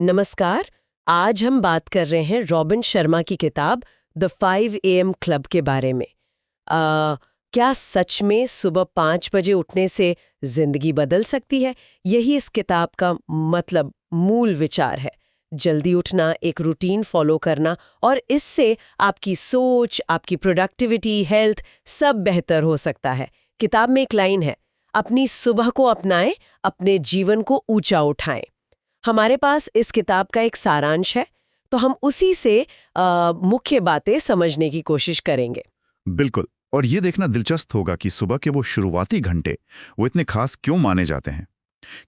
नमस्कार। आज हम बात कर रहे हैं रॉबिन शर्मा की किताब द 5 AM क्लब के बारे में। क्या सच में सुबह 5 बजे उठने से जिंदगी बदल सकती है? यही इस किताब का मतलब मूल विचार है। जल्दी उठना, एक रूटीन फॉलो करना और इससे आपकी सोच, आपकी प्रोडक्टिविटी, हेल्थ सब बेहतर हो सकता है। किताब में एक लाइन है, अपनी सुबह को अपनाएं, अपने जीवन को ऊंचा उठाएं। हमारे पास इस किताब का एक सारांश है, तो हम उसी से मुख्य बातें समझने की कोशिश करेंगे। बिल्कुल। और ये देखना दिलचस्प होगा कि सुबह के वो शुरुआती घंटे वो इतने खास क्यों माने जाते हैं।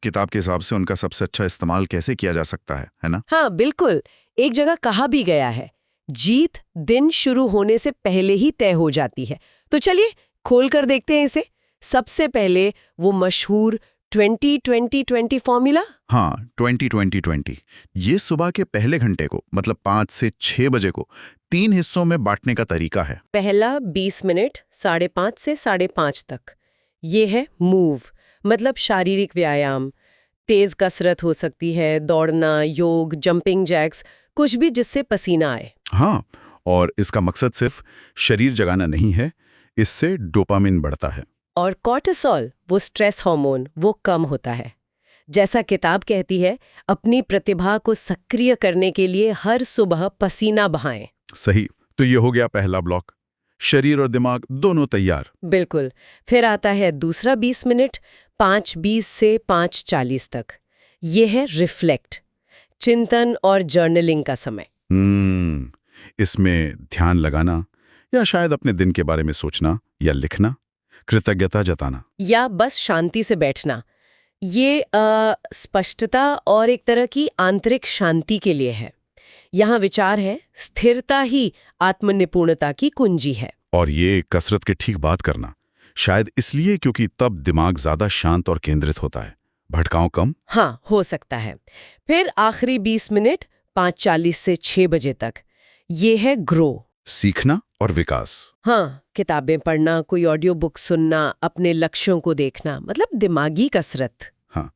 किताब के हिसाब से उनका सबसे अच्छा इस्तेमाल कैसे किया जा सकता है ना? हाँ, बिल्कुल। एक जगह कहा भी गया है, जीत दिन शुरू होने से पहले ही तय हो जाती है। तो चलिए खोल कर देखते हैं इसे। सबसे पहले वो मशहूर 20-20-20 फॉर्मूला। हाँ, 20-20-20। ये सुबह के पहले घंटे को मतलब 5 से 6 बजे को 3 हिस्सों में बांटने का तरीका है। पहला 20 मिनट 5:30 से 5:30 तक। ये है मूव, मतलब शारीरिक व्यायाम। तेज कसरत हो सकती है, दौड़ना, योग, जंपिंग जैक्स, कुछ भी जिससे पसीना आए। हाँ, और इसका मकसद सिर्फ शरीर जगाना नहीं है, इससे डोपामिन बढ़ता है। और कॉर्टिसोल, वो स्ट्रेस हार्मोन, वो कम होता है। जैसा किताब कहती है, अपनी प्रतिभा को सक्रिय करने के लिए हर सुबह पसीना बहाएं। सही। तो ये हो गया पहला ब्लॉक। शरीर और दिमाग दोनों तैयार। बिल्कुल। फिर आता है दूसरा 20 मिनट, 5:20 से 5:40 तक। ये है रिफ्लेक्ट, चिंतन और जर्नलिंग का समय। इसमें ध्यान लगाना या शायद अपने दिन के बारे में सोचना या लिखना, कृतज्ञता जताना, या बस शांति से बैठना। ये स्पष्टता और एक तरह की आंतरिक शांति के लिए है। यहाँ विचार है, स्थिरता ही आत्मनिपुणता की कुंजी है। और ये कसरत के ठीक बात करना, शायद इसलिए क्योंकि तब दिमाग ज्यादा शांत और केंद्रित होता है, भटकाव कम। हाँ, हो सकता है। फिर आखिरी 20 मिनट 5:40 से 6 बजे तक, ये है ग्रो, सीखना और विकास। हाँ, किताबें पढ़ना, कोई ऑडियो बुक सुनना, अपने लक्ष्यों को देखना, मतलब दिमागी कसरत। हाँ,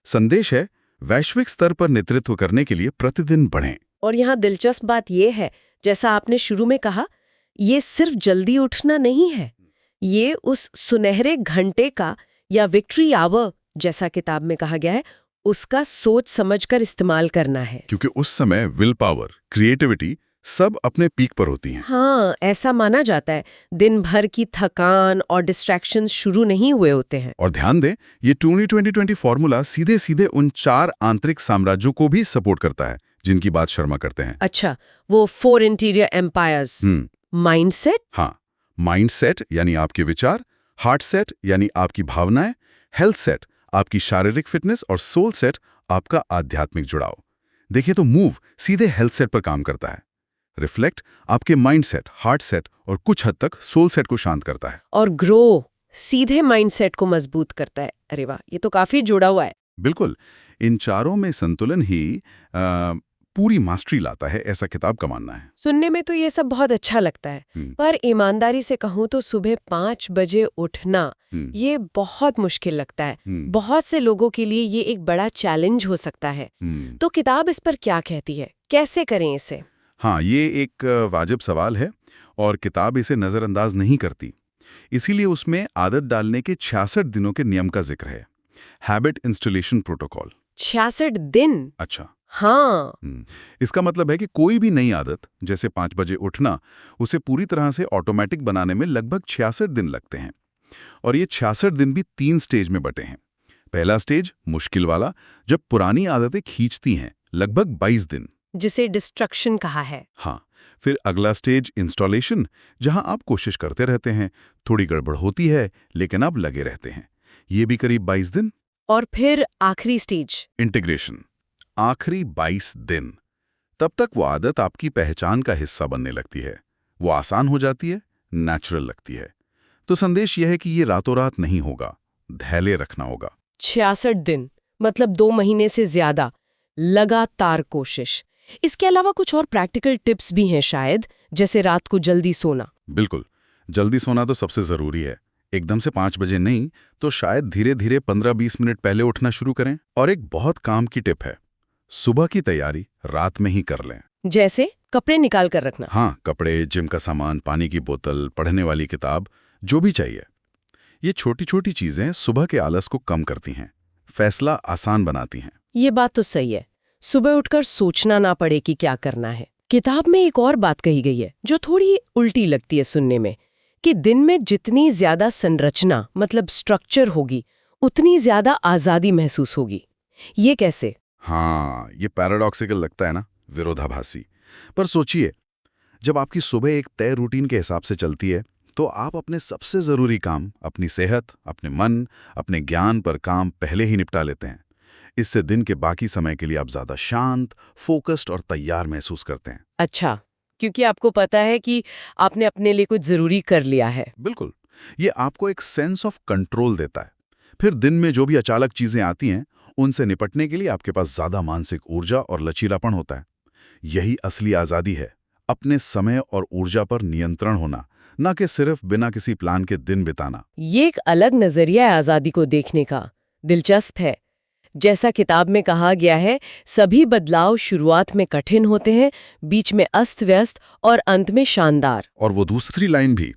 संदेश है वैश्विक स्तर पर नेतृत्व करने के लिए प्रतिदिन बढ़ें। और यहाँ दिलचस्प बात यह है, जैसा आपने शुरू में कहा, ये सिर्फ जल्दी उठना नहीं है, ये उस सुनहरे घंटे का या विक्ट्री आवर जैसा किताब में कहा गया है, उसका सोच समझकर इस्तेमाल करना है। क्योंकि उस समय विल पावर, क्रिएटिविटी सब अपने पीक पर होती हैं। हाँ, ऐसा माना जाता है। दिन भर की थकान और डिस्ट्रैक्शंस शुरू नहीं हुए होते हैं। और ध्यान दें, ये 20-20-20 फॉर्मूला सीधे सीधे उन 4 आंतरिक साम्राज्यों को भी सपोर्ट करता है जिनकी बात शर्मा करते हैं। अच्छा, वो 4 इंटीरियर एम्पायर्स। माइंडसेट। हाँ, माइंडसेट यानी आपके विचार, हार्ट सेट यानी आपकी भावनाएं, हेल्थ सेट आपकी शारीरिक फिटनेस और सोल सेट आपका आध्यात्मिक जुड़ाव। देखिए तो मूव सीधे हेल्थ सेट पर काम करता है, रिफ्लेक्ट आपके माइंड सेट, हार्ट सेट और कुछ हद तक सोल सेट को शांत करता है, और ग्रो सीधे माइंडसेट को मजबूत करता है। अरे वाह, ये तो काफी जुड़ा हुआ है। बिल्कुल। इन चारों में संतुलन ही पूरी मास्टरी लाता है, ऐसा किताब का मानना है। सुनने में तो ये सब बहुत अच्छा लगता है, पर ईमानदारी से कहूँ तो सुबह 5 बजे उठना ये बहुत मुश्किल लगता है। बहुत से लोगों के लिए ये एक बड़ा चैलेंज हो सकता है। तो किताब इस पर क्या कहती है, कैसे करें इसे? हाँ, ये एक वाजिब सवाल है और किताब इसे नज़रअंदाज नहीं करती। इसीलिए उसमें आदत डालने के 66 दिनों के नियम का जिक्र है, हैबिट इंस्टॉलेशन प्रोटोकॉल। 66 दिन? अच्छा। हाँ। इसका मतलब है कि कोई भी नई आदत जैसे 5 बजे उठना, उसे पूरी तरह से ऑटोमेटिक बनाने में लगभग 66 दिन लगते हैं। और ये 66 दिन भी 3 स्टेज में बटे हैं। पहला स्टेज मुश्किल वाला, जब पुरानी आदतें खींचती हैं, लगभग 22 दिन, जिसे डिस्ट्रक्शन कहा है। हाँ। फिर अगला स्टेज इंस्टॉलेशन, जहां आप कोशिश करते रहते हैं, थोड़ी गड़बड़ होती है लेकिन आप लगे रहते हैं, ये भी करीब 22 दिन। और फिर आखिरी स्टेज इंटीग्रेशन, आखिरी 22 दिन। तब तक वो आदत आपकी पहचान का हिस्सा बनने लगती है, वो आसान हो जाती है, नेचुरल लगती है। तो संदेश यह है कि ये रातों रात नहीं होगा, धैर्य रखना होगा। 66 दिन मतलब 2 महीने से ज्यादा लगातार कोशिश। इसके अलावा कुछ और प्रैक्टिकल टिप्स भी हैं शायद, जैसे रात को जल्दी सोना। बिल्कुल, जल्दी सोना तो सबसे जरूरी है। एकदम से 5 बजे नहीं, तो शायद धीरे धीरे 15-20 मिनट पहले उठना शुरू करें। और एक बहुत काम की टिप है, सुबह की तैयारी रात में ही कर लें। जैसे कपड़े निकाल कर रखना। हाँ, कपड़े, जिम का सामान, पानी की बोतल, पढ़ने वाली किताब, जो भी चाहिए। ये छोटी छोटी चीजें सुबह के आलस को कम करती हैं, फैसला आसान बनाती हैं। ये बात तो सही है, सुबह उठकर सोचना ना पड़े कि क्या करना है। किताब में एक और बात कही गई है जो थोड़ी उल्टी लगती है सुनने में, कि दिन में जितनी ज्यादा संरचना मतलब स्ट्रक्चर होगी उतनी ज्यादा आजादी महसूस होगी। ये कैसे? हाँ, ये पैराडॉक्सिकल लगता है ना, विरोधाभासी। पर सोचिए, जब आपकी सुबह एक तय रूटीन के हिसाब से चलती है तो आप अपने सबसे जरूरी काम, अपनी सेहत, अपने मन, अपने ज्ञान पर काम पहले ही निपटा लेते हैं। इससे दिन के बाकी समय के लिए आप ज्यादा शांत, फोकस्ड और तैयार महसूस करते हैं। अच्छा, क्योंकि आपको पता है कि आपने अपने लिए कुछ जरूरी कर लिया है। बिल्कुल, ये आपको एक सेंस ऑफ कंट्रोल देता है। फिर दिन में जो भी अचानक चीजें आती हैं, उनसे निपटने के लिए आपके पास ज्यादा मानसिक ऊर्जा और लचीलापन होता है। यही असली आजादी है, अपने समय और ऊर्जा पर नियंत्रण होना, न कि सिर्फ बिना किसी प्लान के दिन बिताना। ये एक अलग नजरिया है आजादी को देखने का। दिलचस्प है। जैसा किताब में कहा गया है, सभी बदलाव शुरुआत में कठिन होते हैं, बीच में अस्त व्यस्त और अंत में शानदार। और वो दूसरी लाइन भी,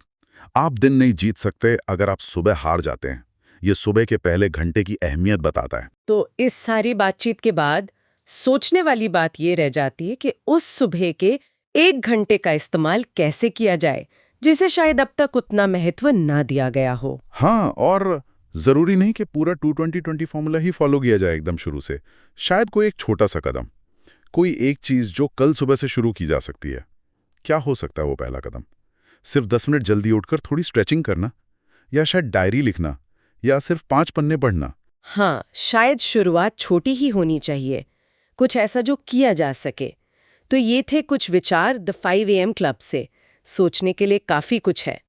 आप दिन नहीं जीत सकते अगर आप सुबह हार जाते हैं। ये सुबह के पहले घंटे की अहमियत बताता है। तो इस सारी बातचीत के बाद सोचने वाली बात ये रह जाती है कि उस सुबह के 1 घंटे का इस्तेमाल कैसे किया जाए, जिसे शायद अब तक उतना महत्व ना दिया गया हो। हाँ, और जरूरी नहीं कि पूरा 2-20-20 फॉर्मूला ही फॉलो किया जाए एकदम शुरू से। शायद कोई एक छोटा सा कदम, कोई एक चीज जो कल सुबह से शुरू की जा सकती है। क्या हो सकता है वो पहला कदम? सिर्फ 10 मिनट जल्दी उठकर थोड़ी स्ट्रेचिंग करना, या शायद डायरी लिखना, या सिर्फ 5 पन्ने पढ़ना। हाँ, शायद शुरुआत छोटी ही होनी चाहिए, कुछ ऐसा जो किया जा सके। तो ये थे कुछ विचार द 5 AM क्लब से। सोचने के लिए काफी कुछ है।